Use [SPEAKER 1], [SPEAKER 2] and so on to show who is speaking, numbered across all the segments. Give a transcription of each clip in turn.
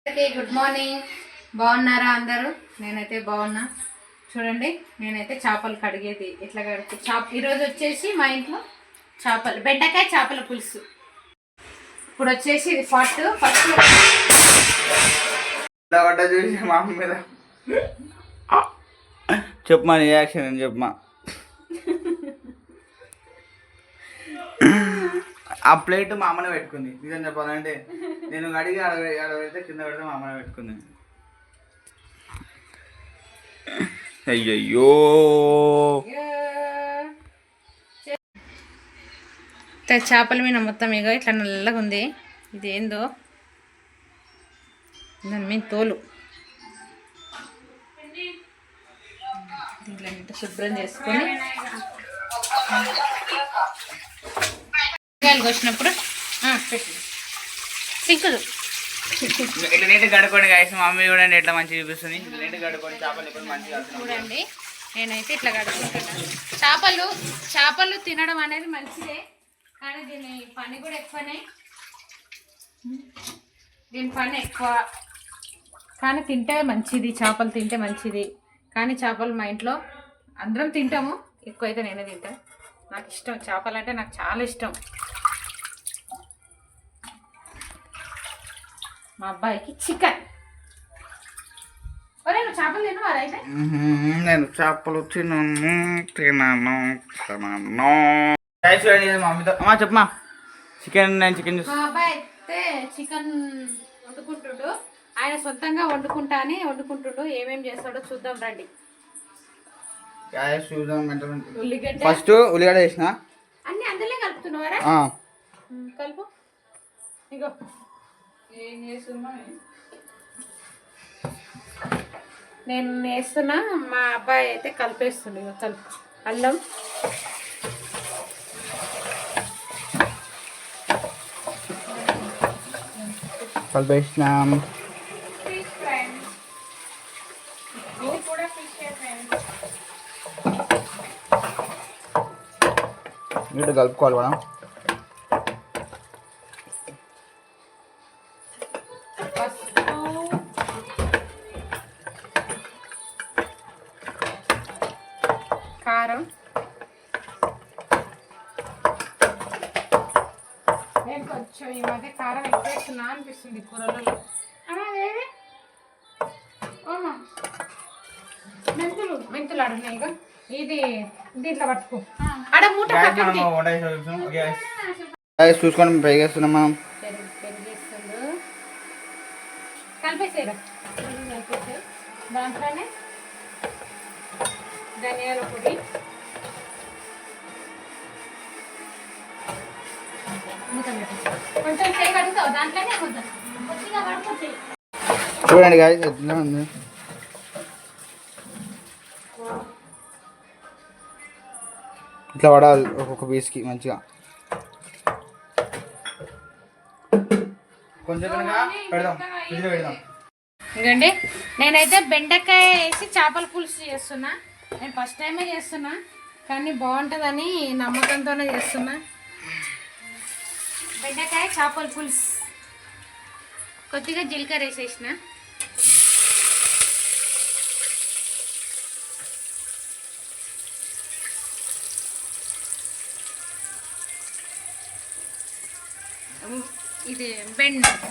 [SPEAKER 1] Good morning. బాగున్నారా అందరూ? నేనైతే బాగున్నా. చూడండి, నేనైతే చేపలు కడిగేది ఎట్లా కడుగు ఈరోజు వచ్చేసి మా ఇంట్లో చేపలు, బెండకాయ చేపల పులుసు. ఇప్పుడు వచ్చేసి ఇది ఫస్ట్
[SPEAKER 2] చెప్పమా రియాక్షన్ అని చెప్పమా. ఆ ప్లేట్ మా అమ్మనే పెట్టుకుంది. నిజం చెప్పాలంటే నేను అడిగి అడగైతే కింద పెడితే మా అమ్మనే పెట్టుకుంది. అయ్యయ్యో,
[SPEAKER 1] చేపల మీద మొత్తం ఇగో ఇట్లా నల్లగా ఉంది. ఇది ఏందో దాని మీద తోలు. దీంట్లో శుభ్రం చేసుకొని వచ్చినప్పుడు సింకుదు
[SPEAKER 2] ఇట్లా నీట్గా కడుక్కోండి గాయస్. మా మమ్మీ చూడండి ఎట్లా మంచిగా చూపిస్తుంది. నీట్గా కడుక్కోండి చేపలు ఎప్పుడు మంచిగా
[SPEAKER 1] చూడండి. నేనైతే ఇట్లా కడుక్కుంటున్నాను. చేపలు తినడం అనేది మంచిదే, కానీ దీని పని కూడా ఎక్కువనే. దీని పని ఎక్కువ, కానీ తింటే మంచిది. చేపలు తింటే మంచిది, కానీ చేపలు మా ఇంట్లో అందరం తింటాము. ఎక్కువైతే నేనే తింటాను. నాకు ఇష్టం చేపలు అంటే, నాకు చాలా ఇష్టం. మా అబ్బాయికి చికెన్. ఒరే, నువ్వు చేపలు తినవారా? అయితే
[SPEAKER 2] నేను చేపలు తినను. చెప్పమా. చికెన్
[SPEAKER 1] మా అబ్బాయి అయితే చికెన్ వండుకుంటుడు. ఆయన సొంతంగా వండుకుంటా అని వండుకుంటుడు. ఏమేమి చేస్తాడో చూద్దాం రండి.
[SPEAKER 2] ఫస్ట్ ఉల్లిగడ్డ వేసిన
[SPEAKER 1] అన్ని అందులో కలుపుతున్నావారా? కలుపు. ఇగో ఏం చేస్తున్నా నేను వేస్తున్నా. మా అబ్బాయి అయితే కలిపేస్తుండే. ఇక కలుపు. అల్లం,
[SPEAKER 2] కలిపేసినాం. నీట్గా కలుపుకోవాలి మనం.
[SPEAKER 1] కారం, నేను కొంచెం ఈ మధ్య కారం ఎక్కువ వేస్తున్నా అనిపిస్తుంది కూరలలో. మెంతులు అడుగున్నాయి. ఇక ఇది దీంట్లో పట్టుకో. అడ మూట
[SPEAKER 2] చూసుకొని పెరిగేస్తున్నాం మనం.
[SPEAKER 1] పెరిగేస్తుండు. కలిపేసేరా. కలిపేసే దాంట్లోనే ధనియాల పొడి, కొంచెం చేయి కడుగుతావు దాంట్లోనే. కొద్దిగా పడుతుంది.
[SPEAKER 2] చూడండి గాయస్ ఎట్లా ఉంది. ఇట్లా పడాలి ఒక్కొక్క పీస్కి మంచిగా. కొంచెం పెడదాం.
[SPEAKER 1] ఇంకండి, నేనైతే బెండకాయ వేసి చేపల పులుసు చేస్తున్నా. నేను ఫస్ట్ టైమే చేస్తున్నా, కానీ బాగుంటుందని నమ్మకంతోనే చేస్తున్నా. బెండకాయ చేపల పులుసు. కొద్దిగా జీలకర్ర వేసేసిన. ఇది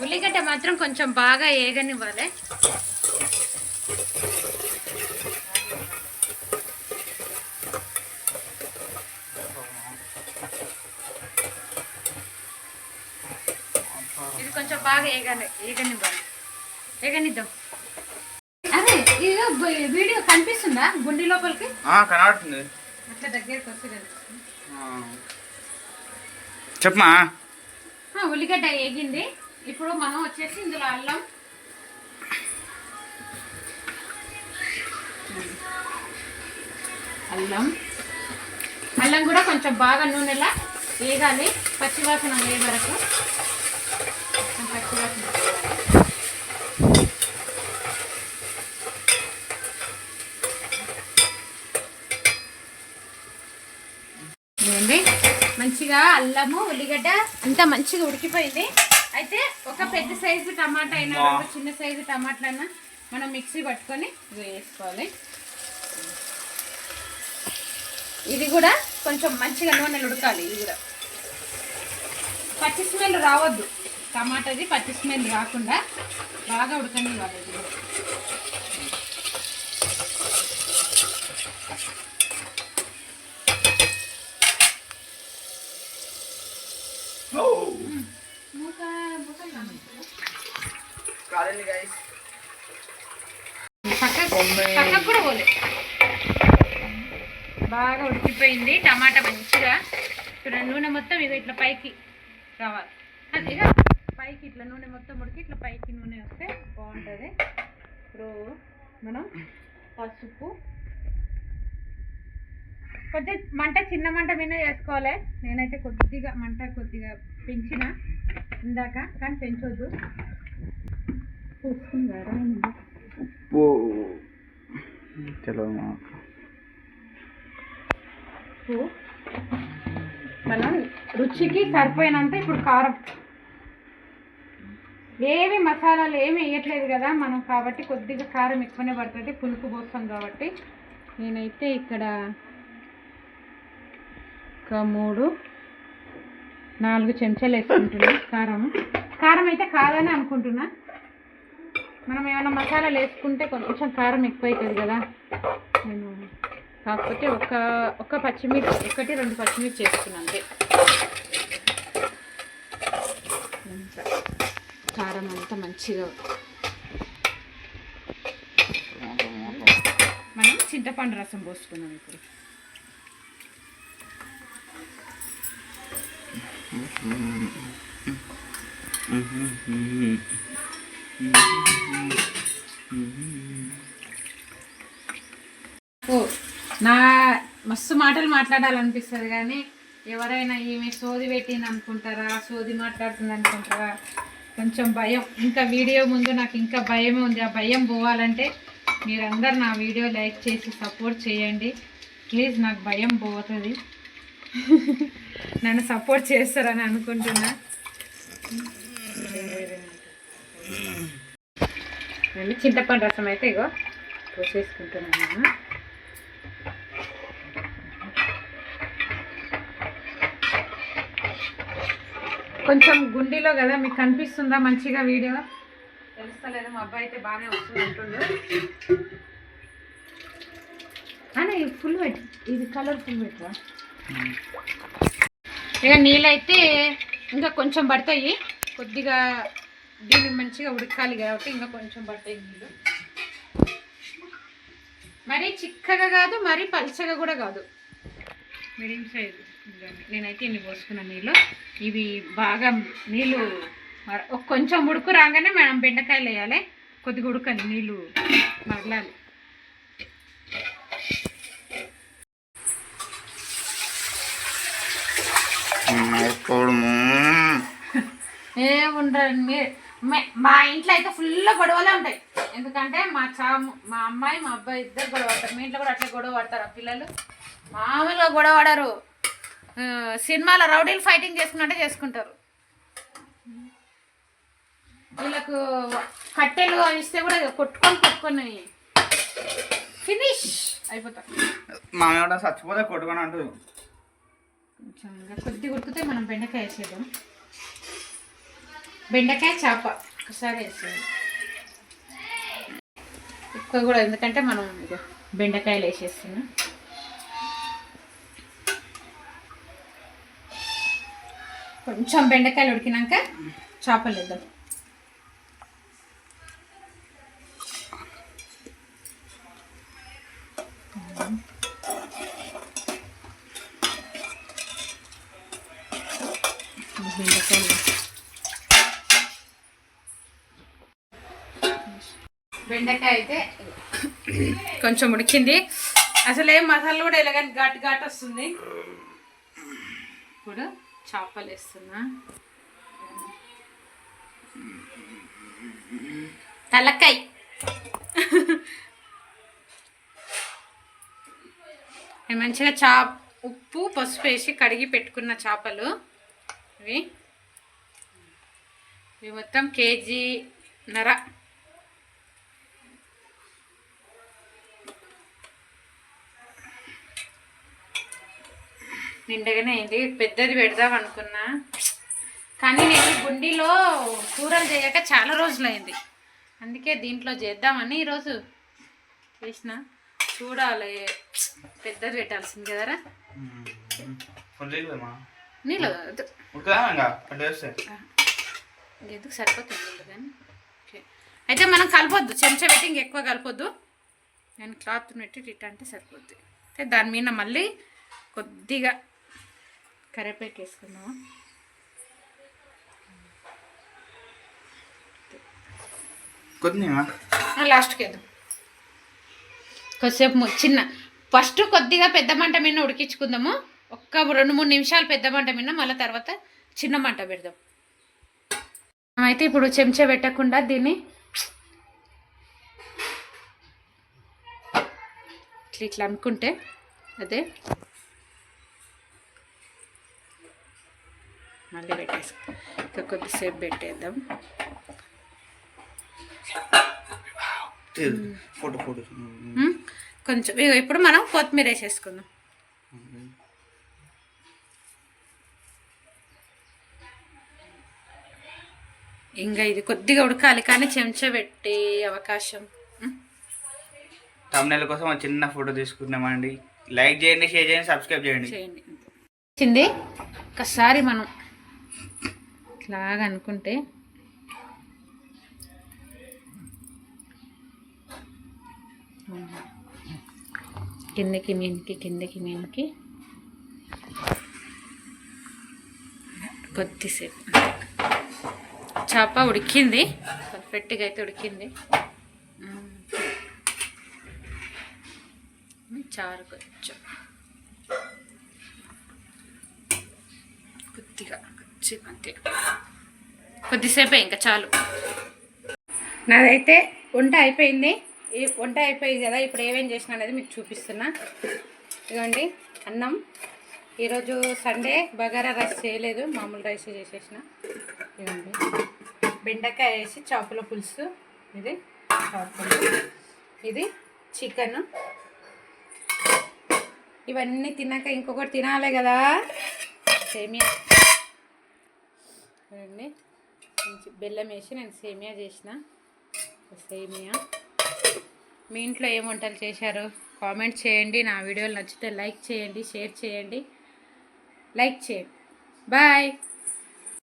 [SPEAKER 1] ఉల్లిగడ్డ మాత్రం కొంచెం బాగా ఏగనివ్వాలి. ఇది కొంచెం బాగా ఏగనిద్దాం. అదే ఇది వీడియో కనిపిస్తుందా గుండె లోపలికి?
[SPEAKER 2] కనబడుతుంది.
[SPEAKER 1] అట్లా దగ్గరికి వచ్చి
[SPEAKER 2] చెప్పమా.
[SPEAKER 1] ఉల్లిగడ్డ వేగింది. ఇప్పుడు మనం వచ్చేసి ఇందులో అల్లం కూడా కొంచెం బాగా నూనెలా వేగాలి. పచ్చివాసన వేయ వరకు పచ్చివాసన వేయాలి. మంచిగా అల్లము ఉల్లిగడ్డ అంతా మంచిగా ఉడికిపోయింది. అయితే ఒక పెద్ద సైజు టమాటా అయినా ఒక చిన్న సైజు టమాటాలైనా మనం మిక్సీ పట్టుకొని ఇది వేసుకోవాలి. ఇది కూడా కొంచెం మంచిగా నూనెలు ఉడకాలి. ఇది కూడా పచ్చి స్మెల్ రావద్దు, టమాటాది పచ్చి స్మెల్ రాకుండా బాగా ఉడకండి వాళ్ళు. ఇది కూడా పక్కకు కూడా పోలే. బాగా ఉడికిపోయింది టమాటా మంచిగా. ఇప్పుడు నూనె మొత్తం ఇక ఇట్లా పైకి రావాలి. అది ఇక పైకి ఇట్లా నూనె మొత్తం ఉడికి ఇట్లా పైకి నూనె వస్తే బాగుంటుంది. ఇప్పుడు మనం పసుపు కొద్దిగా మంట చిన్న మంట మీద వేసుకోవాలి. నేనైతే కొద్దిగా మంట కొద్దిగా పెంచిన ఇందాక, కానీ పెంచొద్దు.
[SPEAKER 2] ఉప్పు
[SPEAKER 1] మనం రుచికి సరిపోయినంత. ఇప్పుడు కారం, ఏమి మసాలాలు ఏమి వేయట్లేదు కదా మనం, కాబట్టి కొద్దిగా కారం ఎక్కువనే పడుతుంది, పులుపు పోస్తాం కాబట్టి. నేనైతే ఇక్కడ ఒక 3-4 చెంచాలు వేసుకుంటున్నా కారం అయితే కాదని అనుకుంటున్నా. మనం ఏమైనా మసాలాలు వేసుకుంటే కొంచెం కారం ఎక్కువ అవుతుంది కదా. నేను కాకపోతే ఒక పచ్చిమిర్చి, 1-2 పచ్చిమిర్చి వేసుకున్నాను అంతే. కారం అంతా మంచిగా. మనం చింతపండు రసం పోసుకున్నాం ఇప్పుడు. నా మస్తు మాటలు మాట్లాడాలనిపిస్తుంది, కానీ ఎవరైనా ఈమె సోది పెట్టింది అనుకుంటారా, సోది మాట్లాడుతుంది అనుకుంటారా, కొంచెం భయం. ఇంకా వీడియో ముందు నాకు ఇంకా భయమే ఉంది. ఆ భయం పోవాలంటే మీరందరు నా వీడియో లైక్ చేసి సపోర్ట్ చేయండి ప్లీజ్. నాకు భయం పోతుంది. నన్ను సపోర్ట్ చేస్తారని అనుకుంటున్నా. నేను చింతపండు రసం అయితే ఇగో పోసేసుకుంటున్నాను. కొంచెం గుండీలో కదా, మీకు కనిపిస్తుందా మంచిగా వీడియో? తెలుస్తలేదు. మా అబ్బాయి అయితే బాగానే వస్తుంది అంటుండు. అని ఫుల్ పెట్టు, ఇది కలర్ఫుల్ పెట్టరా. ఇక నీళ్ళైతే ఇంకా కొంచెం పడతాయి, కొద్దిగా దీన్ని మంచిగా ఉడకాలి కాబట్టి ఇంకా కొంచెం పడతాయి నీళ్ళు. మరీ చిక్కగా కాదు, మరీ పల్చగా కూడా కాదు, మీడియం సైజు. నేనైతే ఇన్ని పోసుకున్న నీళ్ళు. ఇవి బాగా నీళ్ళు కొంచెం ఉడుకు రాగానే మనం బెండకాయలు వేయాలి. కొద్దిగా ఉడకని నీళ్ళు మరలాలి. ఏముండదు, మా ఇంట్లో అయితే ఫుల్ గొడవలే ఉంటాయి. ఎందుకంటే మా అమ్మాయి మా అబ్బాయి ఇద్దరు గొడవ పడతారు. మీ ఇంట్లో కూడా అట్లా గొడవ పడతారు పిల్లలు? మామూలుగా గొడవ పడరు. సినిమాలో రౌడీలు ఫైటింగ్ చేసుకున్నట్టే చేసుకుంటారు. వీళ్ళకు కట్టెలు ఇస్తే కూడా కొట్టుకొని ఫినిష్ అయిపోతారు.
[SPEAKER 2] మామూలు చచ్చిపోతే కొట్టుకొని అంటారు.
[SPEAKER 1] కొంచెం ఇంకా కొద్దిగా ఉడికితే మనం బెండకాయ వేసేద్దాం. బెండకాయ చేప ఒకసారి వేసేది ఎక్కువ కూడా, ఎందుకంటే మనం బెండకాయలు వేసేస్తున్నాం. కొంచెం బెండకాయలు ఉడికినాక చేపలు వేద్దాం. బెండకాయ అయితే కొంచెం ఉడికింది. అసలు ఏం మసాలా కూడా ఎలాగని ఘాటు ఘాటు వస్తుంది. ఇప్పుడు చేపలు వేస్తున్నా. తలకాయ మంచిగా ఉప్పు పసుపు వేసి కడిగి పెట్టుకున్న చేపలు ఇవి. ఇవి మొత్తం కేజీన్నర. నిండగానే అయింది. పెద్దది పెడదాం అనుకున్నా, కానీ నేను గుండిలో కూరలు చేయక చాలా రోజులైంది. అందుకే దీంట్లో చేద్దామని ఈరోజు చేసిన. చూడాలి, పెద్దది పెట్టాల్సింది కదరా. నీళ్ళు ఎందుకు సరిపోతుంది కానీ. ఓకే, అయితే మనం కలపొద్దు, చెంచా పెట్టి ఇంకెక్కువ కలపొద్దు. నేను క్లాత్ పెట్టి ఇట్లా అంటే సరిపోద్ది. అయితే దాని మీద మళ్ళీ కొద్దిగా కరివేపాకు వేసుకుందాము. లాస్ట్కి వేద్దాం. కొద్దిసేపు చిన్న ఫస్ట్ కొద్దిగా పెద్ద మంట మీద ఉడికించుకుందాము. ఒక్క 2-3 నిమిషాలు పెద్ద మంట మీద, మళ్ళీ తర్వాత చిన్న మంట పెడదాం. అయితే ఇప్పుడు చెంచా పెట్టకుండా దీన్ని ఇట్లా అనుకుంటే అదే మళ్ళీ పెట్టేసుకో. ఇంకా కొద్దిసేపు పెట్టేద్దాం. కొంచెం ఇప్పుడు మనం కొత్తిమీర వేసేసుకుందాం. ఇంకా ఇది కొద్దిగా ఉడకాలి, కానీ చెంచా పెట్టే అవకాశం.
[SPEAKER 2] తమ్ముళ్ళ కోసం ఒక చిన్న ఫోటో తీసుకున్నామండి. లైక్ చేయండి, షేర్ చేయండి, సబ్స్క్రైబ్ చేయండి.
[SPEAKER 1] వచ్చింది ఒకసారి మనం ఇట్లాగా అనుకుంటే కిందకి మీనికి కొద్దిసేపు చేప ఉడికింది, పర్ఫెక్ట్గా అయితే ఉడికింది. చారు కొంచెం కొద్దిగా అంతే, కొద్దిసేపే ఇంకా చాలు. నాదైతే వంట అయిపోయింది. ఈ వంట అయిపోయింది కదా, ఇప్పుడు ఏమేం చేసిన అనేది మీకు చూపిస్తున్నా. ఇదిగోండి అన్నం. ఈరోజు సండే బగారా రైస్ చేయలేదు, మామూలు రైస్ చేసేసిన. ఇదిగోండి బెండకాయ వేసి చేపల పులుసు, ఇది చేపలు, ఇది చికెన్. ఇవన్నీ తిన్నాక ఇంకొకటి తినాలి కదా, సేమియా. చూడండి మంచి బెల్లం వేసి నేను సేమియా చేసిన. సేమియా. మీ ఇంట్లో ఏం వంటలు చేశారు కామెంట్ చేయండి. నా వీడియోలు నచ్చితే లైక్ చేయండి, షేర్ చేయండి, లైక్ చేయండి. బాయ్.